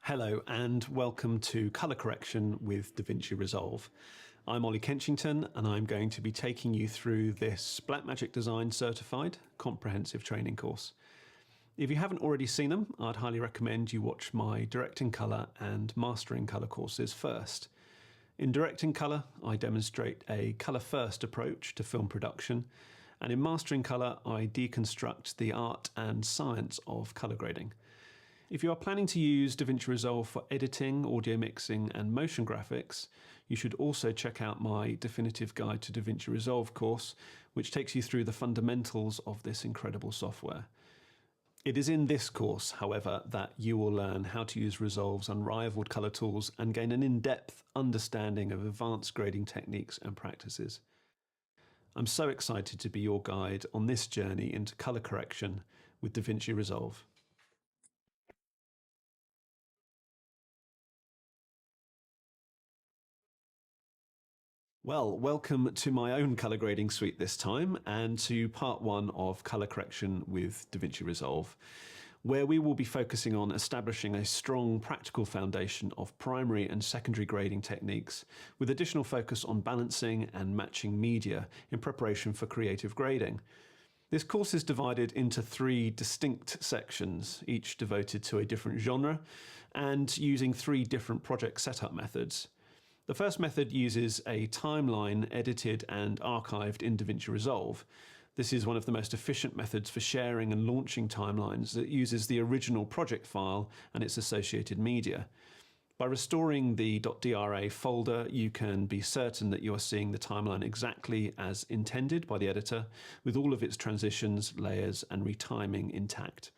Hello and welcome to Colour Correction with DaVinci Resolve. I'm Ollie Kenchington and I'm going to be taking you through this Blackmagic Design Certified comprehensive training course. If you haven't already seen them, I'd highly recommend you watch my Directing Colour and Mastering Colour courses first. In Directing Colour, I demonstrate a colour-first approach to film production, and in Mastering Colour, I deconstruct the art and science of colour grading. If you are planning to use DaVinci Resolve for editing, audio mixing and motion graphics, you should also check out my Definitive Guide to DaVinci Resolve course, which takes you through the fundamentals of this incredible software. It is in this course, however, that you will learn how to use Resolve's unrivaled colour tools and gain an in-depth understanding of advanced grading techniques and practices. I'm so excited to be your guide on this journey into colour correction with DaVinci Resolve. Well, welcome to my own colour grading suite this time, and to part one of colour correction with DaVinci Resolve, where we will be focusing on establishing a strong practical foundation of primary and secondary grading techniques, with additional focus on balancing and matching media in preparation for creative grading. This course is divided into three distinct sections, each devoted to a different genre, and using three different project setup methods. The first method uses a timeline edited and archived in DaVinci Resolve. This is one of the most efficient methods for sharing and launching timelines that uses the original project file and its associated media. By restoring the .dra folder, you can be certain that you are seeing the timeline exactly as intended by the editor, with all of its transitions, layers, and retiming intact.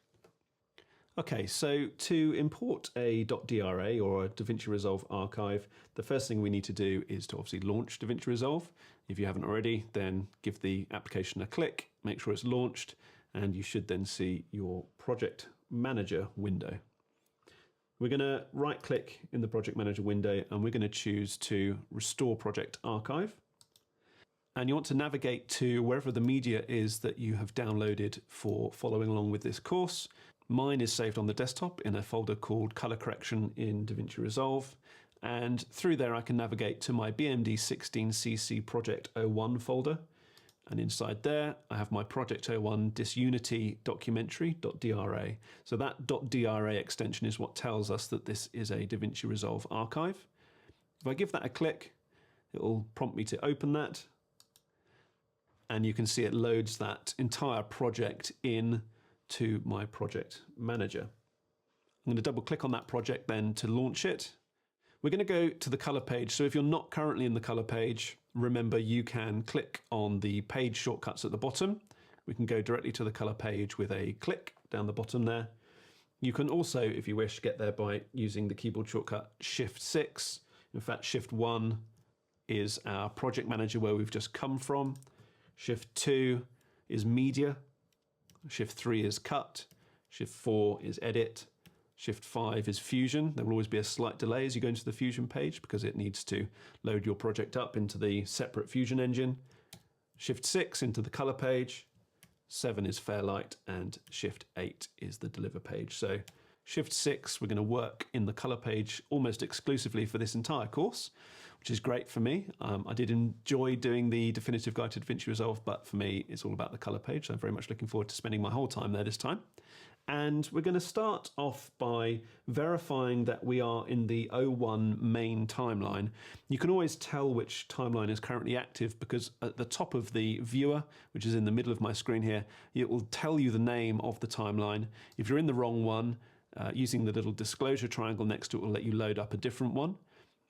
Okay, so to import a .dra or a DaVinci Resolve archive, the first thing we need to do is to obviously launch DaVinci Resolve. If you haven't already, then give the application a click, make sure it's launched, and you should then see your project manager window. We're going to right click in the project manager window and we're going to choose to restore project archive. And you want to navigate to wherever the media is that you have downloaded for following along with this course. Mine is saved on the desktop in a folder called Colour Correction in DaVinci Resolve, and through there I can navigate to my BMD16cc Project 01 folder, and inside there I have my Project 01 Disunity Documentary.dra. So that .dra extension is what tells us that this is a DaVinci Resolve archive. If I give that a click, it will prompt me to open that, and you can see it loads that entire project in to my project manager. I'm going to double click on that project then to launch it. We're going to go to the color page. So if you're not currently in the color page, remember you can click on the page shortcuts at the bottom. We can go directly to the color page with a click down the bottom there. You can also, if you wish, get there by using the keyboard shortcut Shift-6. In fact, Shift-1 is our project manager where we've just come from. Shift-2 is media. Shift-3 is cut, Shift-4 is edit, Shift-5 is fusion. There will always be a slight delay as you go into the fusion page because it needs to load your project up into the separate fusion engine. Shift-6 into the color page, 7 is Fairlight, and Shift-8 is the deliver page. So Shift-6, we're going to work in the color page almost exclusively for this entire course, which is great for me. I did enjoy doing the Definitive Guide to DaVinci Resolve, but for me, it's all about the color page. So I'm very much looking forward to spending my whole time there this time. And we're going to start off by verifying that we are in the 01 main timeline. You can always tell which timeline is currently active because at the top of the viewer, which is in the middle of my screen here, it will tell you the name of the timeline. If you're in the wrong one, using the little disclosure triangle next to it will let you load up a different one.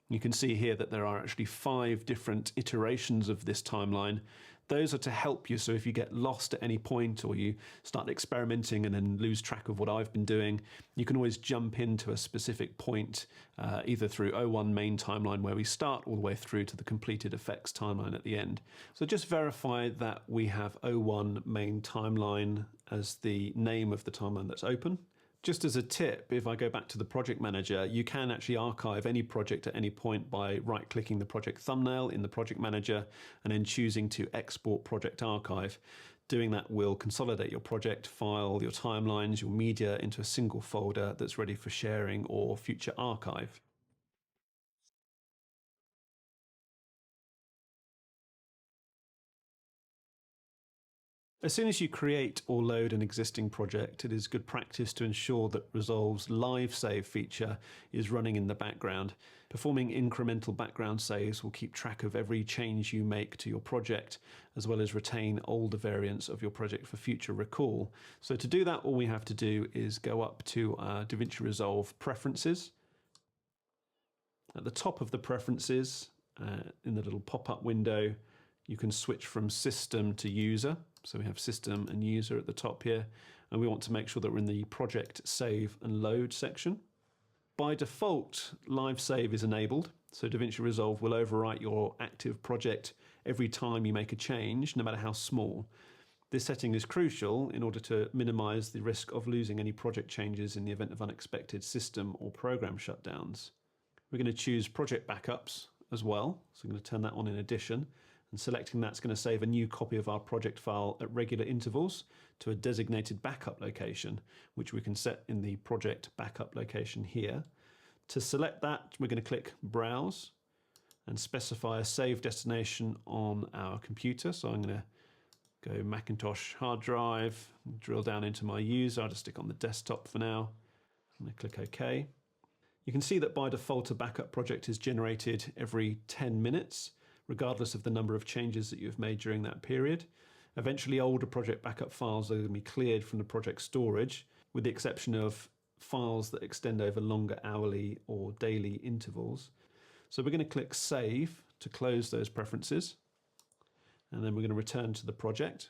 You can see here that there are actually 5 different iterations of this timeline Those are to help you. So if you get lost at any point or you start experimenting and then lose track of what I've been doing, you can always jump into a specific point, either through O1 main timeline where we start all the way through to the completed effects timeline at the end. So just verify that we have O1 main timeline as the name of the timeline that's open. Just as a tip, if I go back to the project manager, you can actually archive any project at any point by right-clicking the project thumbnail in the project manager and then choosing to export project archive. Doing that will consolidate your project file, your timelines, your media into a single folder that's ready for sharing or future archive. As soon as you create or load an existing project, it is good practice to ensure that Resolve's Live Save feature is running in the background. Performing incremental background saves will keep track of every change you make to your project, as well as retain older variants of your project for future recall. So to do that, all we have to do is go up to DaVinci Resolve Preferences. At the top of the Preferences, in the little pop-up window, you can switch from System to User. So we have System and User at the top here, and we want to make sure that we're in the Project Save and Load section. By default, Live Save is enabled, so DaVinci Resolve will overwrite your active project every time you make a change, no matter how small. This setting is crucial in order to minimize the risk of losing any project changes in the event of unexpected system or program shutdowns. We're going to choose Project Backups as well, so I'm going to turn that on in addition. And selecting that's going to save a new copy of our project file at regular intervals to a designated backup location, which we can set in the project backup location here. To select that, we're going to click Browse and specify a save destination on our computer. So I'm going to go Macintosh hard drive, drill down into my user. I'll just stick on the desktop for now. I'm going to click OK. You can see that by default, a backup project is generated every 10 minutes. Regardless of the number of changes that you've made during that period. Eventually, older project backup files are going to be cleared from the project storage, with the exception of files that extend over longer hourly or daily intervals. So we're going to click Save to close those preferences, and then we're going to return to the project.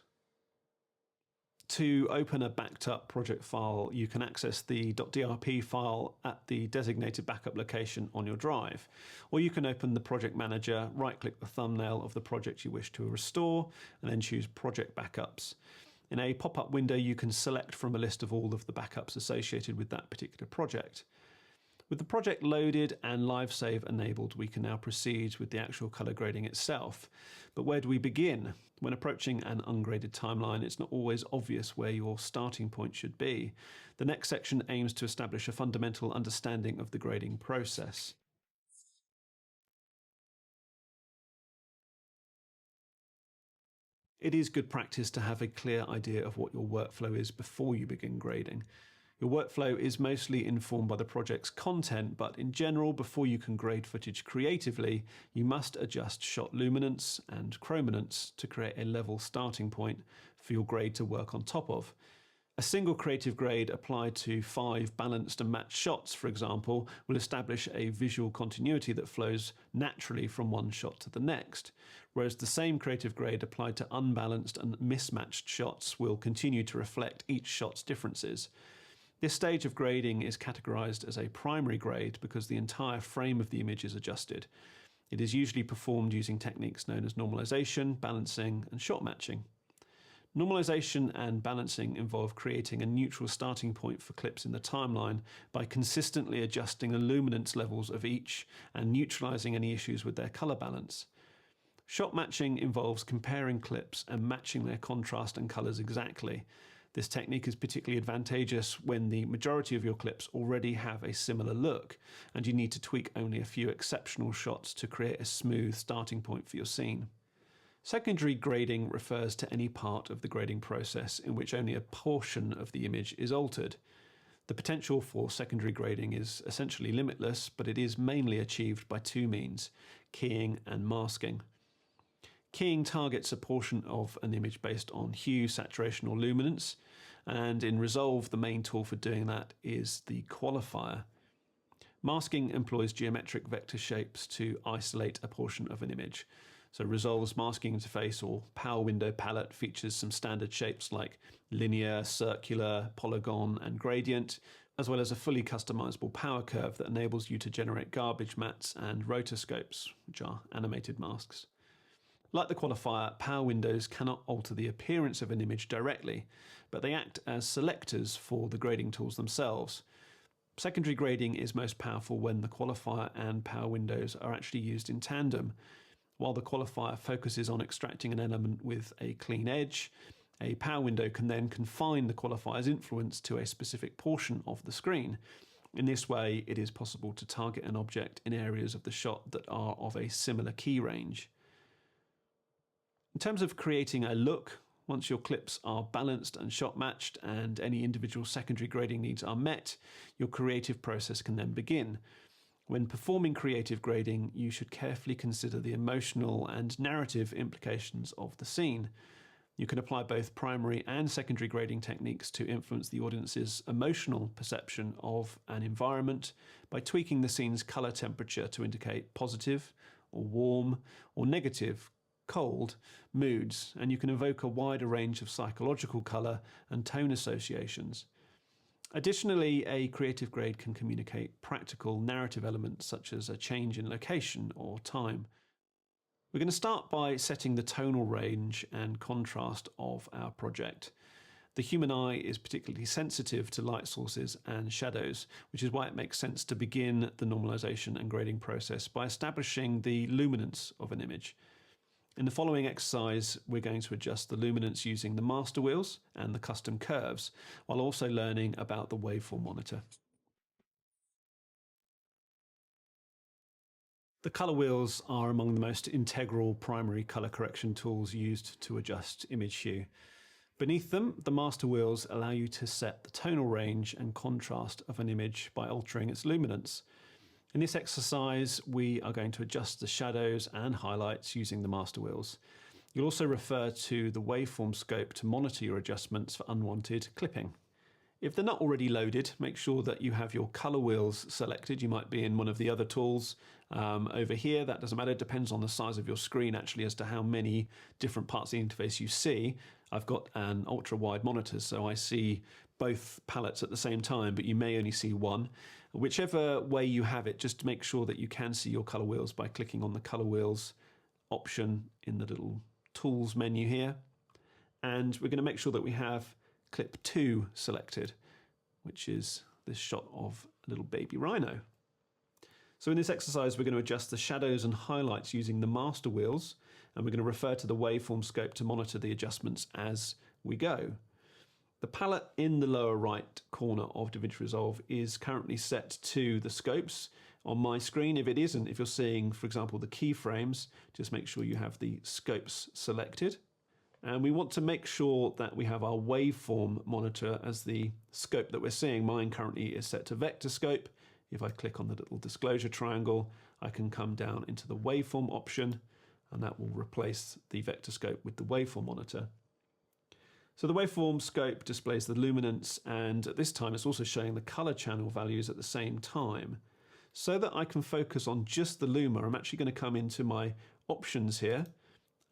To open a backed up project file, you can access the .drp file at the designated backup location on your drive. Or you can open the project manager, right-click the thumbnail of the project you wish to restore, and then choose Project Backups. In a pop-up window, you can select from a list of all of the backups associated with that particular project. With the project loaded and Live Save enabled, we can now proceed with the actual color grading itself. But where do we begin? When approaching an ungraded timeline, it's not always obvious where your starting point should be. The next section aims to establish a fundamental understanding of the grading process. It is good practice to have a clear idea of what your workflow is before you begin grading. Your workflow is mostly informed by the project's content, but in general, before you can grade footage creatively, you must adjust shot luminance and chrominance to create a level starting point for your grade to work on top of. A single creative grade applied to 5 balanced and matched shots, for example, will establish a visual continuity that flows naturally from one shot to the next, whereas the same creative grade applied to unbalanced and mismatched shots will continue to reflect each shot's differences. This stage of grading is categorized as a primary grade because the entire frame of the image is adjusted. It is usually performed using techniques known as normalization, balancing, and shot matching. Normalization and balancing involve creating a neutral starting point for clips in the timeline by consistently adjusting the luminance levels of each and neutralizing any issues with their color balance. Shot matching involves comparing clips and matching their contrast and colors exactly. This technique is particularly advantageous when the majority of your clips already have a similar look and you need to tweak only a few exceptional shots to create a smooth starting point for your scene. Secondary grading refers to any part of the grading process in which only a portion of the image is altered. The potential for secondary grading is essentially limitless, but it is mainly achieved by two means: keying and masking. Keying targets a portion of an image based on hue, saturation, or luminance, and in Resolve, the main tool for doing that is the qualifier. Masking employs geometric vector shapes to isolate a portion of an image. So Resolve's masking interface or Power Window palette features some standard shapes like linear, circular, polygon, and gradient, as well as a fully customizable power curve that enables you to generate garbage mats and rotoscopes, which are animated masks. Like the qualifier, Power Windows cannot alter the appearance of an image directly, but they act as selectors for the grading tools themselves. Secondary grading is most powerful when the qualifier and Power Windows are actually used in tandem. While the qualifier focuses on extracting an element with a clean edge, a Power Window can then confine the qualifier's influence to a specific portion of the screen. In this way, it is possible to target an object in areas of the shot that are of a similar key range. In terms of creating a look, once your clips are balanced and shot matched and any individual secondary grading needs are met, your creative process can then begin. When performing creative grading, you should carefully consider the emotional and narrative implications of the scene. You can apply both primary and secondary grading techniques to influence the audience's emotional perception of an environment by tweaking the scene's colour temperature to indicate positive or warm or negative, cold moods, and you can evoke a wider range of psychological colour and tone associations. Additionally, a creative grade can communicate practical narrative elements such as a change in location or time. We're going to start by setting the tonal range and contrast of our project. The human eye is particularly sensitive to light sources and shadows, which is why it makes sense to begin the normalization and grading process by establishing the luminance of an image. In the following exercise, we're going to adjust the luminance using the master wheels and the custom curves, while also learning about the waveform monitor. The colour wheels are among the most integral primary colour correction tools used to adjust image hue. Beneath them, the master wheels allow you to set the tonal range and contrast of an image by altering its luminance. In this exercise, we are going to adjust the shadows and highlights using the master wheels. You'll also refer to the waveform scope to monitor your adjustments for unwanted clipping. If they're not already loaded, make sure that you have your colour wheels selected. You might be in one of the other tools over here. That doesn't matter. It depends on the size of your screen actually as to how many different parts of the interface you see. I've got an ultra wide monitor, so I see both palettes at the same time, but you may only see one. Whichever way you have it, just to make sure that you can see your colour wheels by clicking on the colour wheels option in the little tools menu here. And we're going to make sure that we have clip 2 selected, which is this shot of a little baby rhino. So in this exercise, we're going to adjust the shadows and highlights using the master wheels, and we're going to refer to the waveform scope to monitor the adjustments as we go. The palette in the lower right corner of DaVinci Resolve is currently set to the scopes on my screen. If it isn't, if you're seeing, for example, the keyframes, just make sure you have the scopes selected. And we want to make sure that we have our waveform monitor as the scope that we're seeing. Mine currently is set to vector scope. If I click on the little disclosure triangle, I can come down into the waveform option, and that will replace the vector scope with the waveform monitor. So the waveform scope displays the luminance, and at this time it's also showing the color channel values at the same time. So that I can focus on just the luma, I'm actually going to come into my options here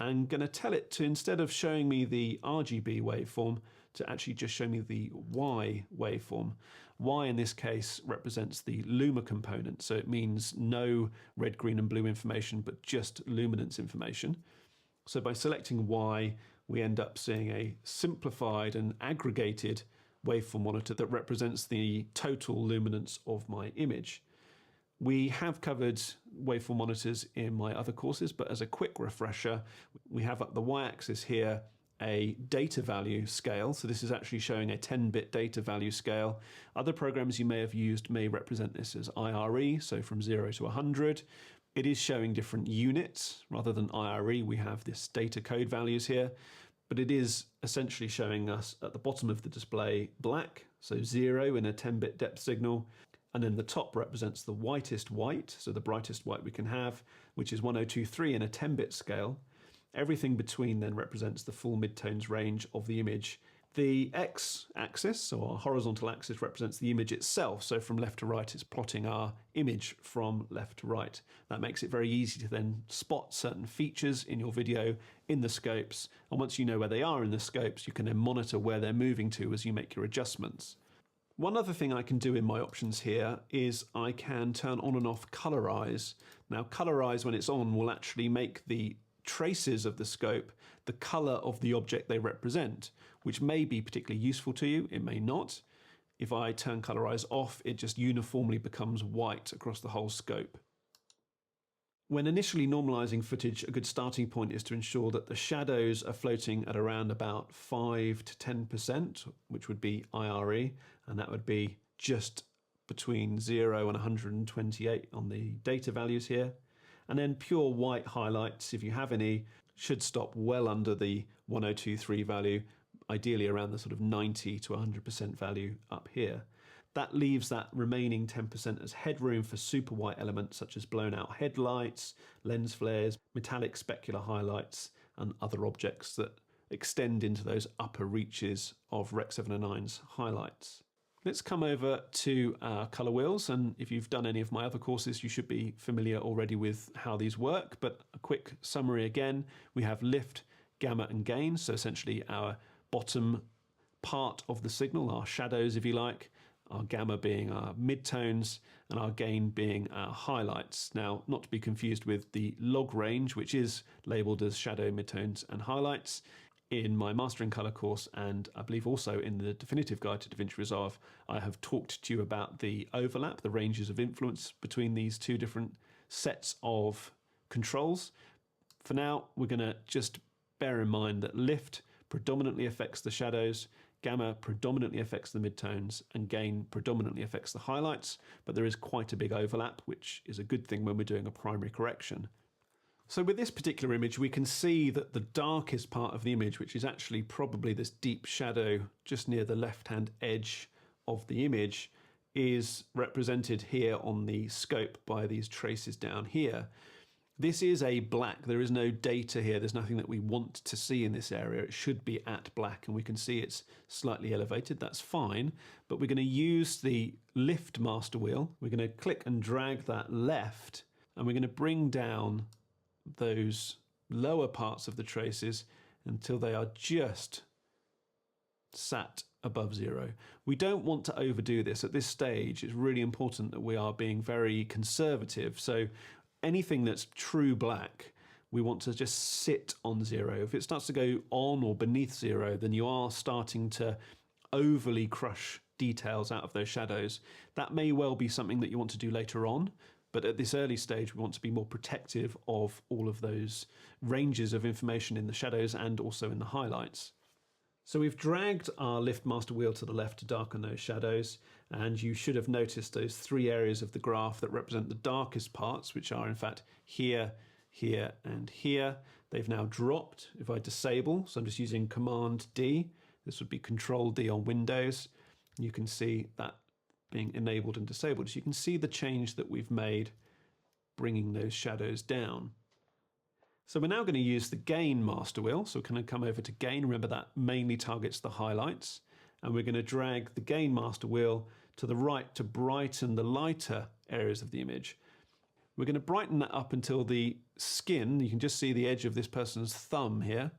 and going to tell it to, instead of showing me the RGB waveform, to actually just show me the Y waveform. Y in this case represents the luma component, so it means no red, green and blue information, but just luminance information. So by selecting Y, we end up seeing a simplified and aggregated waveform monitor that represents the total luminance of my image. We have covered waveform monitors in my other courses, but as a quick refresher, we have up the y-axis here a data value scale. So this is actually showing a 10-bit data value scale. Other programs you may have used may represent this as IRE, so from 0 to 100. It is showing different units. Rather than IRE, we have this data code values here, but it is essentially showing us at the bottom of the display black, so 0 in a 10-bit depth signal, and then the top represents the whitest white, so the brightest white we can have, which is 1023 in a 10-bit scale. Everything between then represents the full midtones range of the image, The x-axis, or horizontal axis, represents the image itself. So from left to right, it's plotting our image from left to right. That makes it very easy to then spot certain features in your video in the scopes. And once you know where they are in the scopes, you can then monitor where they're moving to as you make your adjustments. One other thing I can do in my options here is I can turn on and off colorize. Now, colorize, when it's on, will actually make the traces of the scope the color of the object they represent, which may be particularly useful to you, it may not. If I turn colorize off, it just uniformly becomes white across the whole scope. When initially normalizing footage, a good starting point is to ensure that the shadows are floating at around about 5 to 10%, which would be IRE, and that would be just between 0 and 128 on the data values here. And then pure white highlights, if you have any, should stop well under the 1023 value, ideally around the sort of 90 to 100% value up here. That leaves that remaining 10% as headroom for super white elements such as blown out headlights, lens flares, metallic specular highlights, and other objects that extend into those upper reaches of Rec. 709's highlights. Let's come over to our color wheels, and if you've done any of my other courses, you should be familiar already with how these work, but a quick summary again. We have lift, gamma, and gain, so essentially our bottom part of the signal, our shadows if you like, our gamma being our midtones, and our gain being our highlights. Now, not to be confused with the log range, which is labeled as shadow, midtones, and highlights. In my Mastering Color course, and I believe also in the Definitive Guide to DaVinci Resolve, I have talked to you about the overlap, the ranges of influence between these two different sets of controls. For now, we're going to just bear in mind that lift predominantly affects the shadows, gamma predominantly affects the midtones, and gain predominantly affects the highlights, but there is quite a big overlap, which is a good thing when we're doing a primary correction. So with this particular image, we can see that the darkest part of the image, which is actually probably this deep shadow just near the left-hand edge of the image, is represented here on the scope by these traces down here. This is a black. There is no data here. There's nothing that we want to see in this area. It should be at black, and we can see it's slightly elevated. That's fine, but we're going to use the lift master wheel. We're going to click and drag that left, and we're going to bring down those lower parts of the traces until they are just sat above 0. We don't want to overdo this at this stage. It's really important that we are being very conservative. So anything that's true black, we want to just sit on 0. If it starts to go on or beneath 0, then you are starting to overly crush details out of those shadows. That may well be something that you want to do later on. But at this early stage, we want to be more protective of all of those ranges of information in the shadows and also in the highlights. So we've dragged our lift master wheel to the left to darken those shadows, and you should have noticed those 3 areas of the graph that represent the darkest parts, which are in fact here, here, and here. They've now dropped. If I disable, so I'm just using Command D, this would be Control D on Windows, you can see that being enabled and disabled. So you can see the change that we've made bringing those shadows down. So we're now going to use the gain master wheel. So we're going to come over to gain. Remember that mainly targets the highlights. And we're going to drag the gain master wheel to the right to brighten the lighter areas of the image. We're going to brighten that up until the skin, you can just see the edge of this person's thumb here,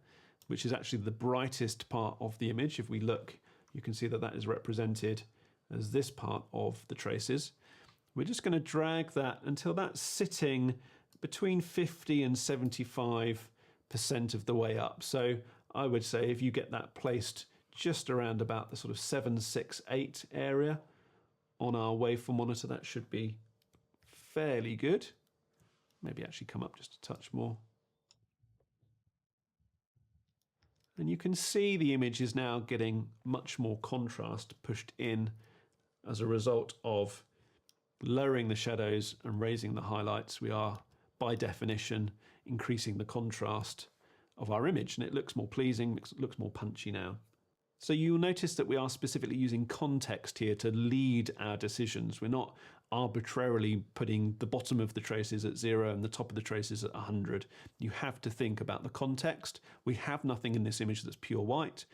which is actually the brightest part of the image. If we look, you can see that that is represented as this part of the traces. We're just going to drag that until that's sitting between 50 and 75% of the way up. So I would say if you get that placed just around about the sort of 768 area on our waveform monitor, that should be fairly good. Maybe actually come up just a touch more. And you can see the image is now getting much more contrast pushed in as a result of lowering the shadows and raising the highlights. We are, by definition, increasing the contrast of our image, and it looks more pleasing, it looks more punchy now. So you'll notice that we are specifically using context here to lead our decisions. We're not arbitrarily putting the bottom of the traces at 0 and the top of the traces at 100. You have to think about the context. We have nothing in this image that's pure white.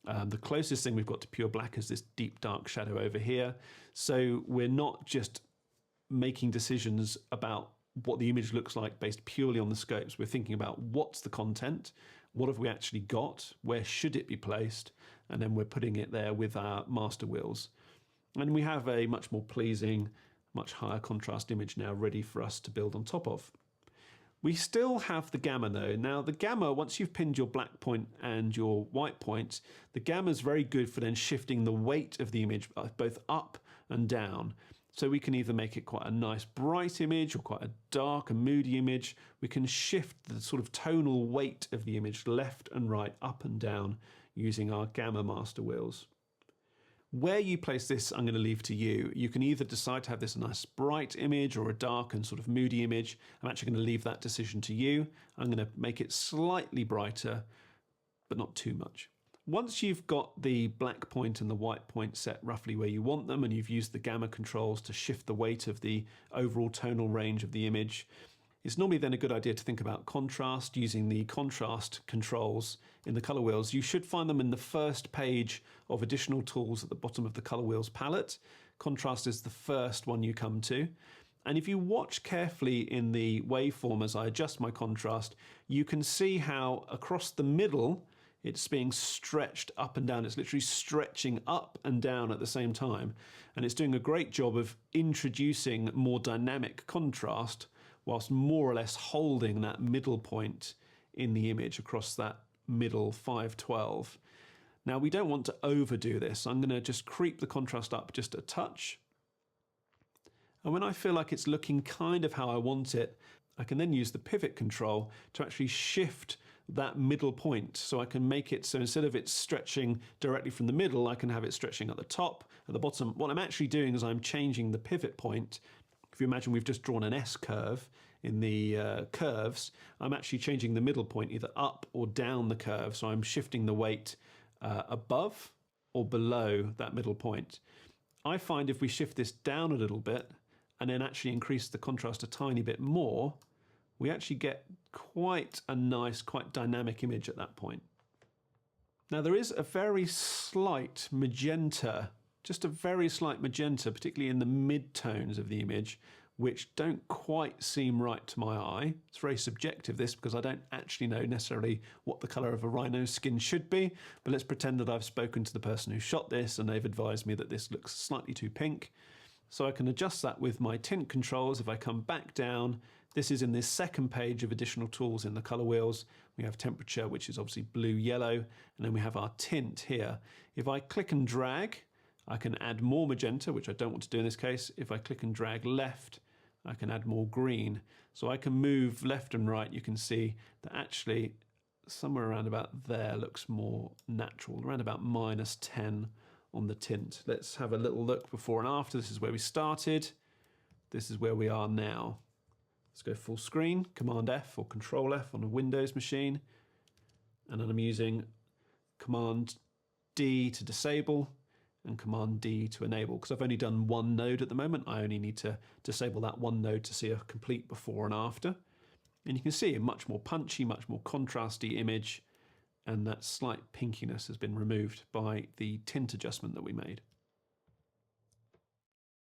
The closest thing we've got to pure black is this deep dark shadow over here. So we're not just making decisions about what the image looks like based purely on the scopes. We're thinking about what's the content, what have we actually got, where should it be placed, and then we're putting it there with our master wheels. And we have a much more pleasing, much higher contrast image now ready for us to build on top of. We still have the gamma though. Now the gamma, once you've pinned your black point and your white point, the gamma is very good for then shifting the weight of the image both up and down. So we can either make it quite a nice bright image or quite a dark and moody image. We can shift the sort of tonal weight of the image left and right, up and down using our gamma master wheels. Where you place this, I'm going to leave to you. You can either decide to have this a nice bright image or a dark and sort of moody image. I'm actually going to leave that decision to you. I'm going to make it slightly brighter, but not too much. Once you've got the black point and the white point set roughly where you want them, and you've used the gamma controls to shift the weight of the overall tonal range of the image, it's normally then a good idea to think about contrast using the contrast controls in the color wheels. You should find them in the first page of additional tools at the bottom of the color wheels palette. Contrast is the first one you come to. And if you watch carefully in the waveform as I adjust my contrast, you can see how across the middle, it's being stretched up and down. It's literally stretching up and down at the same time. And it's doing a great job of introducing more dynamic contrast whilst more or less holding that middle point in the image across that middle 512. Now we don't want to overdo this. I'm going to just creep the contrast up just a touch. And when I feel like it's looking kind of how I want it, I can then use the pivot control to actually shift that middle point. So I can make it so instead of it stretching directly from the middle, I can have it stretching at the top, at the bottom. What I'm actually doing is I'm changing the pivot point. If you imagine we've just drawn an S curve in the curves, I'm actually changing the middle point either up or down the curve. So I'm shifting the weight above or below that middle point. I find if we shift this down a little bit and then actually increase the contrast a tiny bit more, we actually get quite a nice, quite dynamic image at that point. Now there is a very slight magenta, just a very slight magenta, particularly in the mid-tones of the image, which don't quite seem right to my eye. It's very subjective, this, because I don't actually know necessarily what the colour of a rhino's skin should be, but let's pretend that I've spoken to the person who shot this and they've advised me that this looks slightly too pink. So I can adjust that with my tint controls. If I come back down, this is in this second page of additional tools in the color wheels. We have temperature, which is obviously blue, yellow, and then we have our tint here. If I click and drag, I can add more magenta, which I don't want to do in this case. If I click and drag left, I can add more green. So I can move left and right. You can see that actually somewhere around about there looks more natural, around about -10 on the tint. Let's have a little look before and after. This is where we started. This is where we are now. Let's go full screen, Command F or Control F on a Windows machine. And then I'm using Command D to disable and Command D to enable, because I've only done one node at the moment. I only need to disable that one node to see a complete before and after. And you can see a much more punchy, much more contrasty image, and that slight pinkiness has been removed by the tint adjustment that we made.